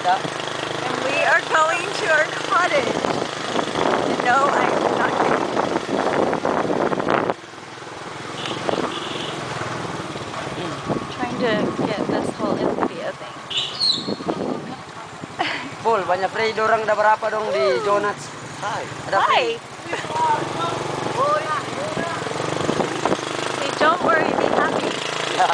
And we are going to our cottage. No, I am not kidding. Trying to get this whole video thing. Full, banyak free orang ada berapa dong di Jonath? Ada free. Hey, don't worry, be happy. Ya.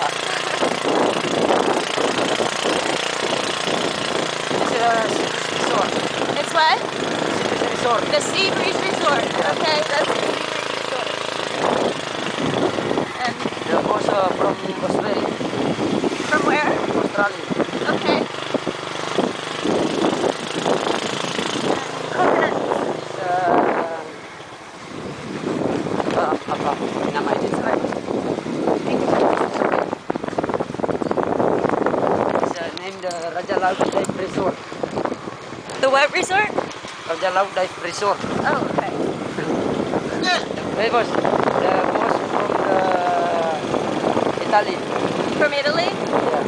Resort. It's what? Resort. The Sea Breeze Resort. Okay, that's the Sea Breeze Resort. And They're also from Australia. from where? Australia. Okay. Coconut. Apa nama ini? It's named Raja Laut Dive Resort. The what resort? Raja Laut Dive Resort. Oh, okay. Hey boss, the boss from Italy. From Italy? Yeah.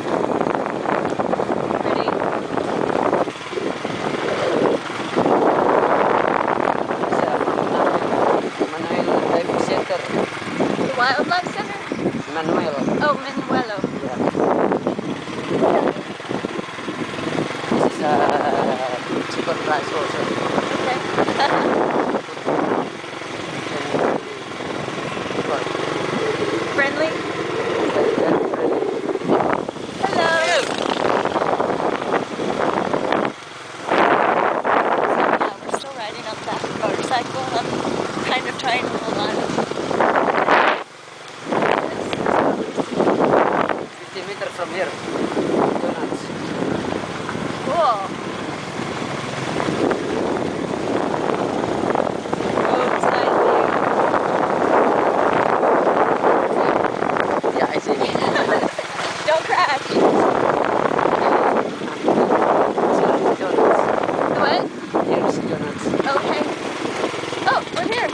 Pretty. Manuel Diving Center. The Wildlife Center? Manuel. Oh, Manuelo. Yeah. This is chicken rice also. Okay. Friendly? Hello. So we're still riding on that motorcycle. I'm kind of trying to hold on. 50 meters from here. Jonath. Cool. Roadside view. Yeah, I see. Don't crash. Jonath. The what? Here's Jonath. Okay. Oh, we're here.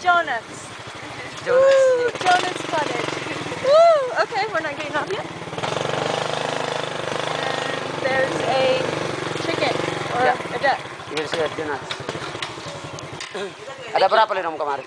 Jonath's. Jonath. Woo! Jonath's cottage. Woo! Okay, we're not getting off yet. And there's a chicken or Yeah. a duck. Here's Jonath. Ada berapa nih nom kemarin?